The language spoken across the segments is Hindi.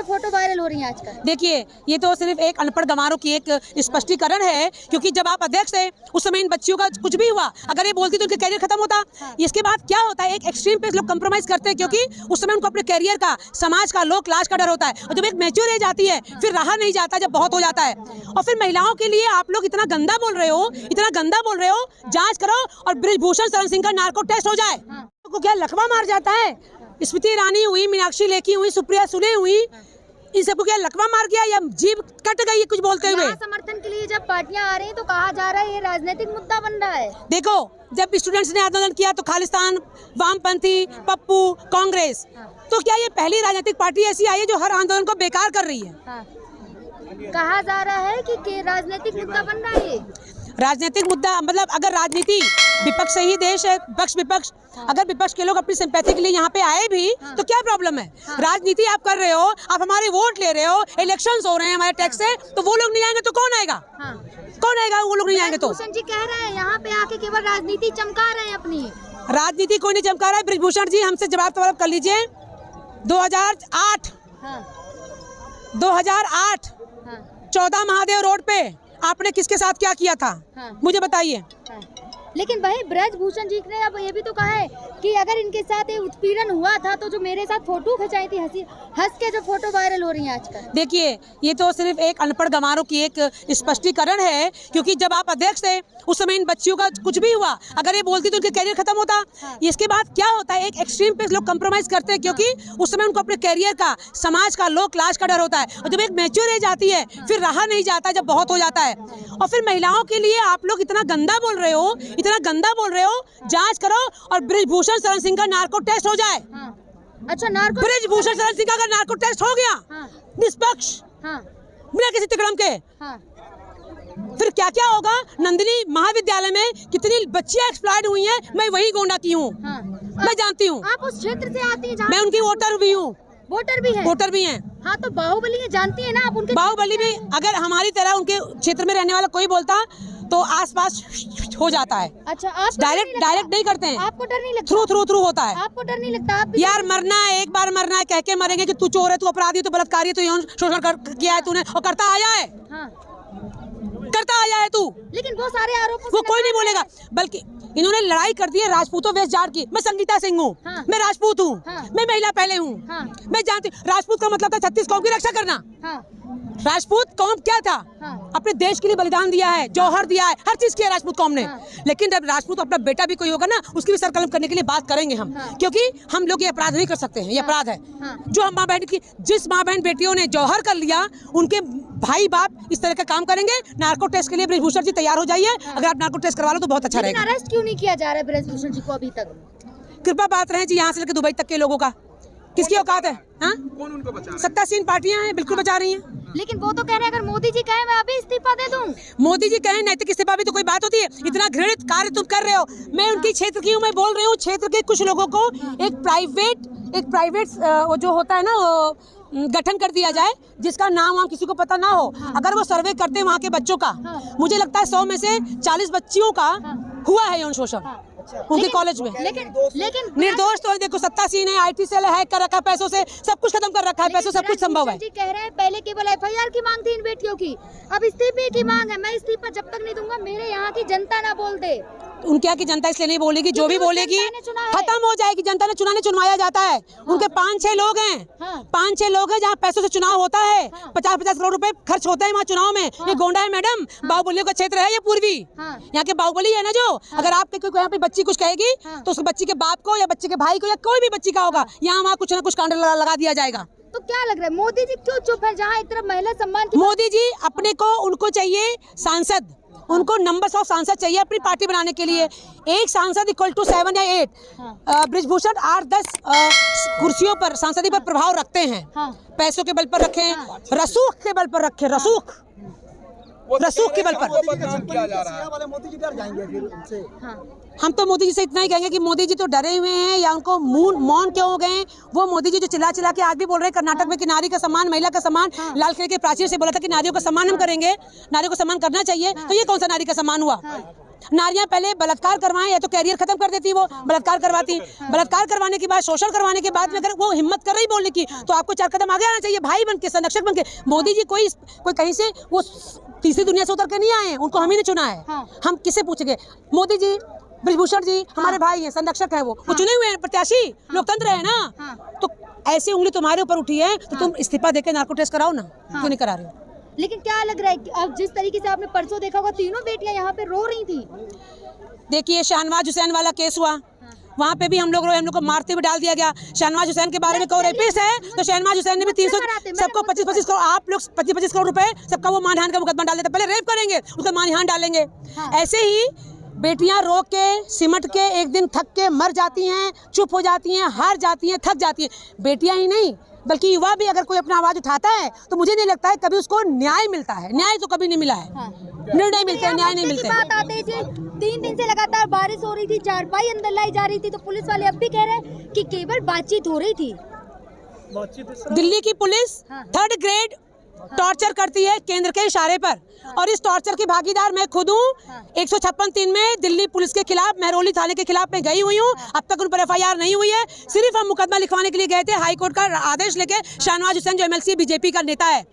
जो फोटो वायरल हो रही है आजकल? देखिए, ये तो सिर्फ एक अनपढ़ गंवारों की एक स्पष्टीकरण है, क्योंकि जब आप अध्यक्ष थे उस समय इन बच्चियों का कुछ भी हुआ, अगर ये बोलती तो उनका करियर खत्म होता। इसके बाद क्या होता है, एक एक्सट्रीम पे लोग कंप्रोमाइज करते हैं, क्योंकि उस समय उनको अपने करियर का, समाज का, लो क्लास का डर होता है। और जब एक मैच्योर एज आती है फिर रहा नहीं जाता, जब बहुत हो जाता है। और फिर महिलाओं के लिए आप लोग इतना गंदा बोल रहे हो, इतना गंदा बोल रहे हो, जांच करो और बृजभूषण शरण सिंह का नार्को टेस्ट हो जाए। तो क्या लकवा मार जाता है? स्मृति ईरानी हुई, मीनाक्षी लेखी हुई, सुप्रिया सुले हुई, इन सबको क्या लकवा मार गया या जीभ कट गई कुछ बोलते हुए? समर्थन के लिए जब पार्टियां आ रही हैं तो कहा जा रहा है ये राजनीतिक मुद्दा बन रहा है। देखो, जब स्टूडेंट्स ने आंदोलन किया तो खालिस्तान, वामपंथी, पप्पू, कांग्रेस, तो क्या ये पहली राजनीतिक पार्टी ऐसी आई है जो हर आंदोलन को बेकार कर रही है? कहा जा रहा है कि राजनीतिक मुद्दा बन रहा है। राजनीतिक मुद्दा मतलब अगर राजनीति, विपक्ष से ही देश है, पक्ष विपक्ष, अगर विपक्ष के लोग अपनी सिंपैथी के लिए यहाँ पे आए भी तो क्या प्रॉब्लम है? राजनीति आप कर रहे हो, आप हमारे वोट ले रहे हो, इलेक्शंस हो रहे हैं हमारे टैक्स से, तो वो लोग नहीं आएंगे तो कौन आएगा? कौन आएगा? वो लोग नहीं आएंगे तो। बृजभूषण जी कह रहे हैं यहाँ पे आके केवल राजनीति चमका रहे हैं अपनी। राजनीति कोई नहीं चमका रहा है। बृजभूषण जी हमसे जवाब तलब कर लीजिए। 2008 14 महादेव रोड पे आपने किसके साथ क्या किया था? मुझे बताइए। लेकिन भाई बृजभूषण जी ने अब ये भी तो कहा है कि अगर इनके साथ ये उत्पीड़न हुआ था तो जो मेरे साथ फोटो खिंचाई थी, हंस के जो फोटो वायरल हो रही है आजकल। देखिए, ये तो सिर्फ एक अनपढ़ गंवारों की एक स्पष्टीकरण है, क्योंकि जब आप अध्यक्ष थे उस समय इन बच्चियों का कुछ भी हुआ, अगर ये बोलती तो उनका करियर खत्म होता। इसके बाद क्या होता है, एक एक्सट्रीम पे लोग कंप्रोमाइज करते हैं, क्योंकि उस समय उनको अपने करियर का, समाज का, लो क्लास का डर होता है। और जब एक मैच्योर एज आती है फिर रहा नहीं जाता, जब बहुत हो जाता है। और फिर महिलाओं के लिए आप लोग इतना गंदा बोल रहे हो, इतना गंदा बोल रहे हो, जांच करो और बृजभूषण शरण सिंह का नार्को टेस्ट हो जाए। अच्छा, नार्को बृजभूषण शरण सिंह का अगर नार्को टेस्ट हो गया निष्पक्ष, बिना किसी तिकड़म के, फिर क्या क्या होगा? नंदिनी महाविद्यालय में कितनी बच्चियां एक्सप्लॉयट हुई हैं, मैं वही गोंडा की हूँ, मैं जानती हूँ। आप उस क्षेत्र से आती हैं? मैं उनकी वोटर भी हूँ। वोटर भी है? वोटर भी हैं। हाँ, तो बाहुबली जानती है ना आप उनके? बाहुबली भी अगर हमारी तरह उनके क्षेत्र में रहने वाला कोई बोलता तो आसपास हो जाता है। अच्छा, आप डायरेक्ट नहीं करते हैं। आपको डर नहीं लगता? थ्रू होता है। आपको डर नहीं लगता? आप यार मरना है, एक बार मरना है, कह के मरेंगे कि तू चोर है, तू अपराधी है, तू बलात्कारी है, तू यौन शोषण किया है तूने और करता आया है। करता आया है तू। लेकिन वो सारे आरोप वो कोई नहीं बोलेगा। बल्कि इन्होंने लड़ाई कर दी है राजपूतों वेस्ट जाट की। मैं संगीता सिंह हूँ, मैं राजपूत हूँ, मैं महिला पहले हूँ, मैं जानती। राजपूत का मतलब था 36 कौम की रक्षा करना। राजपूत कौम क्या था? अपने देश के लिए बलिदान दिया है, जौहर दिया है, हर चीज किया राजपूत कौम ने। लेकिन जब राजपूत अपना बेटा भी कोई होगा ना, उसकी भी सर कलम करने के लिए बात करेंगे हम, क्योंकि हम लोग ये अपराध नहीं कर सकते हैं। ये अपराध है जो हम माँ बहन की, जिस माँ बहन बेटियों ने जौहर कर लिया, उनके भाई बाप इस तरह का काम करेंगे। नार्को टेस्ट के लिए बृजभूषण जी तैयार हो जाइए। अगर आप नार्को टेस्ट करवा लो तो बहुत अच्छा रहेगा। अरेस्ट क्यों नहीं किया जा रहा है बृजभूषण जी को अभी तक? कृपा बात रहे जी, यहाँ से लेकर दुबई तक के लोगों का किसकी औकात है? कौन उनको बचा? सत्तासीन पार्टियां हैं, बिल्कुल बचा रही हैं। लेकिन वो तो कह रहे हैं अगर मोदी जी कहें मैं अभी इस्तीफा दे दूं। मोदी जी कहें नैतिक इस्तीफा भी तो कोई बात होती है? इतना घृणित कार्य तुम कर रहे हो। मैं उनकी क्षेत्र की हूँ, मैं बोल रही हूँ क्षेत्र के कुछ लोगों को एक प्राइवेट वो जो होता है ना, वो गठन कर दिया जाए जिसका नाम वहाँ किसी को पता ना हो। अगर वो सर्वे करते हैं वहाँ के बच्चों का, मुझे लगता है 100 में से 40 बच्चियों का हुआ है यौन शोषण उनके कॉलेज में। लेकिन निर्दोष तो देखो, सत्तासीन है, IT सेल है, कर रखा है, पैसों से सब कुछ खत्म कर रखा है, पैसों सब कुछ संभव है। जी कह रहे हैं पहले केवल FIR की मांग थी इन बेटियों की, अब इस्तीफे की मांग है। मैं इस्तीफा जब तक नहीं दूंगा मेरे यहाँ की जनता ना बोल दे। उनके यहाँ की जनता इसलिए नहीं बोलेगी, जो भी बोलेगी खत्म हो जाएगी। जनता ने चुनवाया जाता है। उनके 5-6 लोग हैं, 5-6 लोग हैं जहाँ पैसों से चुनाव होता है। 50-50 करोड़ रुपए खर्च होते हैं वहाँ चुनाव में। ये गोंडा है मैडम, बाहुबलियों का क्षेत्र है ये पूर्वी। यहाँ के बाहुबली है ना, जो अगर आपके यहाँ पे बच्ची कुछ कहेगी तो उस बच्ची के बाप को या बच्चे के भाई को या कोई भी बच्ची का होगा, यहाँ वहाँ कुछ ना कुछ कांड लगा दिया जाएगा। तो क्या लग रहा है मोदी जी क्यों चुप है? जहाँ एक तरफ महिला सम्मान मोदी जी अपने को, उनको चाहिए सांसद, उनको नंबर्स ऑफ सांसद चाहिए अपनी पार्टी बनाने के लिए। एक सांसद इक्वल टू 7 या 8। बृजभूषण 8-10 कुर्सियों पर, सांसदी पर प्रभाव रखते हैं। पैसों के बल पर रखें, रसूख के बल पर रखें, रसूख के बल पर। हम तो मोदी जी से इतना ही कहेंगे कि मोदी जी तो डरे हुए हैं या उनको मौन क्यों हो गए। वो मोदी जी जो चिल्ला के आज भी बोल रहे हैं कर्नाटक में कि नारी का सम्मान, महिला का सम्मान, लाल किले के प्राचीर से बोला था कि नारियों का सम्मान हम करेंगे, नारियों का सम्मान करना चाहिए, तो ये कौन सा नारी का सम्मान हुआ? नारियां पहले बलात्कार करवाएं या तो कैरियर खत्म कर देती, वो बलात्कार करवाती। बलात्कार करवाने के बाद, शोषण करवाने के बाद में अगर वो हिम्मत कर रही बोलने की, तो आपको 4 कदम आगे आना चाहिए, भाई बन के, संरक्षक बन के। मोदी जी कोई कहीं से वो तीसरी दुनिया से उतर के नहीं आए हैं, उनको हम ही ने चुना है। हम किससे पूछेंगे? मोदी जी, ब्रिजभूषण जी हमारे भाई हैं, संरक्षक है, वो चुने हुए हैं प्रत्याशी, लोकतंत्र है ना। तो ऐसी उंगली तुम्हारे ऊपर उठी है तो तुम इस्तीफा देके नार्को टेस्ट कराओ ना, क्यों नहीं करा रहे हो? लेकिन क्या लग रहा है कि अब जिस तरीके से आपने परसों देखा होगा, तीनों बेटियां यहाँ पे रो रही थी। देखिए शहनवाज हुसैन वाला केस हुआ, वहाँ पे भी हम लोग को मारते हुए डाल दिया गया। शहनवाज हुसैन के बारे में को रेपिस्ट है, तो शहनवाज हुसैन ने भी 300 सबको 25-25 करोड़, आप लोग 25-25 करोड़ रुपए सबका वो मानहानि का मुकदमा डाल देते, पहले रेप करेंगे उसका मानहानि डालेंगे। ऐसे ही बेटियां रो के, सिमट के, एक दिन थक के मर जाती हैं, चुप हो जाती हैं, हार जाती हैं, थक जाती हैं। बेटियां ही नहीं बल्कि युवा भी अगर कोई अपना आवाज उठाता है तो मुझे नहीं लगता है कभी उसको न्याय मिलता है। न्याय तो कभी नहीं मिला है, निर्णय मिलते हैं, न्याय नहीं मिलते। 3 दिन से लगातार बारिश हो रही थी, चारपाई अंदर लाई जा रही थी, तो पुलिस वाले अब भी कह रहे हैं कि केवल बातचीत हो रही थी। दिल्ली की पुलिस 3rd ग्रेड टॉर्चर करती है केंद्र के इशारे पर, और इस टॉर्चर की भागीदार मैं खुद हूँ। 156(3) में दिल्ली पुलिस के खिलाफ, महरौली थाने के खिलाफ मैं गई हुई हूँ, अब तक उन पर FIR नहीं हुई है। सिर्फ हम मुकदमा लिखवाने के लिए गए थे, हाई कोर्ट का आदेश लेके। शहनवाज हुसैन जो MLC बीजेपी का नेता है,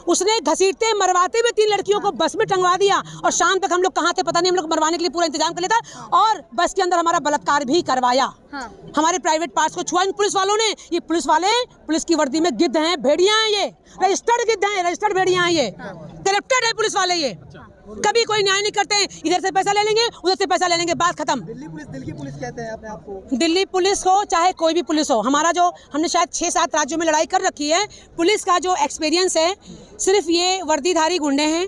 उसने घसीटते मरवाते हुए 3 लड़कियों को बस में टंगवा दिया, और शाम तक हम लोग कहाँ थे पता नहीं, हम लोग मरवाने के लिए पूरा इंतजाम कर लेता, और बस के अंदर हमारा बलात्कार भी करवाया। हमारे प्राइवेट पार्ट्स को छुआ इन पुलिस वालों ने। ये पुलिस वाले पुलिस की वर्दी में गिद्ध हैं, भेड़िया हैं, ये रजिस्टर्ड गिद्ध हैं, रजिस्टर्ड भेड़िया हैं, ये करप्टेड है पुलिस वाले। ये कभी कोई न्याय नहीं करते हैं, इधर से पैसा ले लेंगे, उधर से पैसा ले लेंगे, बात खत्म। दिल्ली पुलिस, दिल की पुलिस कहते हैं अपने आप को। दिल्ली पुलिस हो चाहे कोई भी पुलिस हो, हमारा जो हमने शायद 6-7 राज्यों में लड़ाई कर रखी है, पुलिस का जो एक्सपीरियंस है, सिर्फ ये वर्दीधारी गुंडे हैं,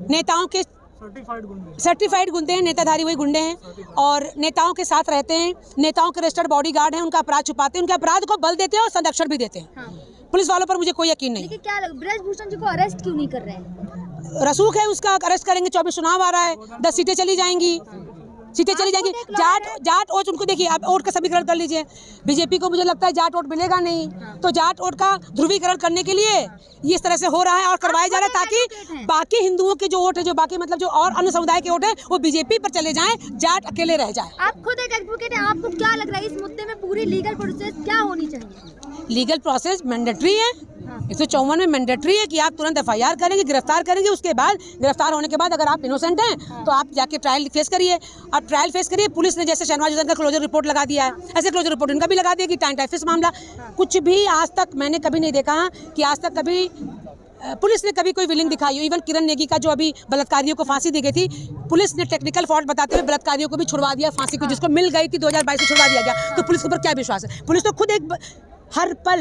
नेताओं के सर्टिफाइड गुंडे हैं, नेताधारी वही गुंडे हैं, और नेताओं के साथ रहते हैं, नेताओं के रजिस्टर्ड बॉडीगार्ड हैं, उनका अपराध छुपाते हैं, उनके अपराध को बल देते हैं और संरक्षण भी देते हैं। पुलिस वालों पर मुझे कोई यकीन नहीं। क्या ब्रजभूषण जी को अरेस्ट क्यों नहीं कर रहे हैं? रसूख है उसका, अरेस्ट करेंगे। 24 चुनाव आ रहा है, 10 सीटें चली जाएंगी, जाट वोट उनको देखिए, आप वोट का समीकरण कर लीजिए। बीजेपी को मुझे लगता है जाट वोट मिलेगा नहीं, तो जाट वोट का ध्रुवीकरण करने के लिए ये इस तरह से हो रहा है और करवाया जा रहा है, ताकि बाकी हिंदुओं के जो वोट है, जो बाकी मतलब जो और अन्य समुदाय के वोट है, वो बीजेपी पर चले जाएं, जाट अकेले रह जाए। आप खुद एक एडवोकेट हैं, आपको क्या लग रहा है इस मुद्दे में पूरी लीगल प्रोसेस क्या होनी चाहिए? लीगल प्रोसेस मैंडेटरी है, 154 में मैंडेटरी है कि आप तुरंत FIR करेंगे, गिरफ्तार करेंगे। उसके बाद गिरफ्तार होने के बाद अगर आप इनोसेंट हैं तो आप जाके ट्रायल फेस करिए। आप ट्रायल फेस करिए। पुलिस ने जैसे शहनवाज हुसैन का क्लोजर रिपोर्ट लगा दिया है, ऐसे क्लोजर रिपोर्ट इनका भी लगा दिया कि टाइम टाइफिस मामला। कुछ भी आज तक मैंने कभी नहीं देखा कि आज तक कभी पुलिस ने कभी कोई विलिंग दिखाई हो। इवन किरण नेगी का जो अभी बलात्कारियों को फांसी दी गई थी, पुलिस ने टेक्निकल फॉल्ट बताते हुए बलात्कारियों को भी छुड़वा दिया फांसी को, जिसको मिल गई थी 2022 में छुड़वा दिया गया। तो पुलिस के ऊपर क्या विश्वास है? पुलिस तो खुद एक हर पल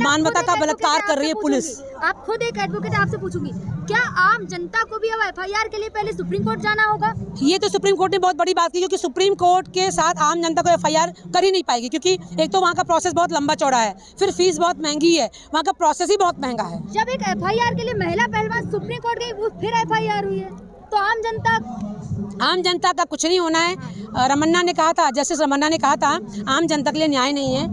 मानवता का बलात्कार कर रही है पुलिस। आप खुद एक एडवोकेट, आपसे पूछूंगी, क्या आम जनता को भी अब FIR के लिए पहले सुप्रीम कोर्ट जाना होगा? ये तो सुप्रीम कोर्ट ने बहुत बड़ी बात की, क्योंकि सुप्रीम कोर्ट के साथ आम जनता को FIR कर ही नहीं पाएगी, क्योंकि एक तो वहाँ का प्रोसेस बहुत लंबा चौड़ा है, फिर फीस बहुत महंगी है, वहाँ का प्रोसेस ही बहुत महंगा है। जब एक FIR के लिए महिला पहलवान सुप्रीम कोर्ट गई, वो फिर FIR हुई है, तो आम जनता का कुछ नहीं होना है। रमन्ना ने कहा था, जस्टिस रमन्ना ने कहा था, आम जनता के लिए न्याय नहीं है।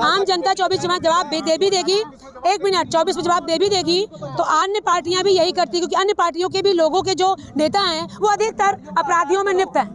आम जनता 24 में जवाब दे भी देगी, 1 मिनट 24 में जवाब दे भी देगी, तो अन्य पार्टियां भी यही करती, क्योंकि अन्य पार्टियों के भी लोगों के जो नेता हैं वो अधिकतर अपराधियों में लिप्त हैं।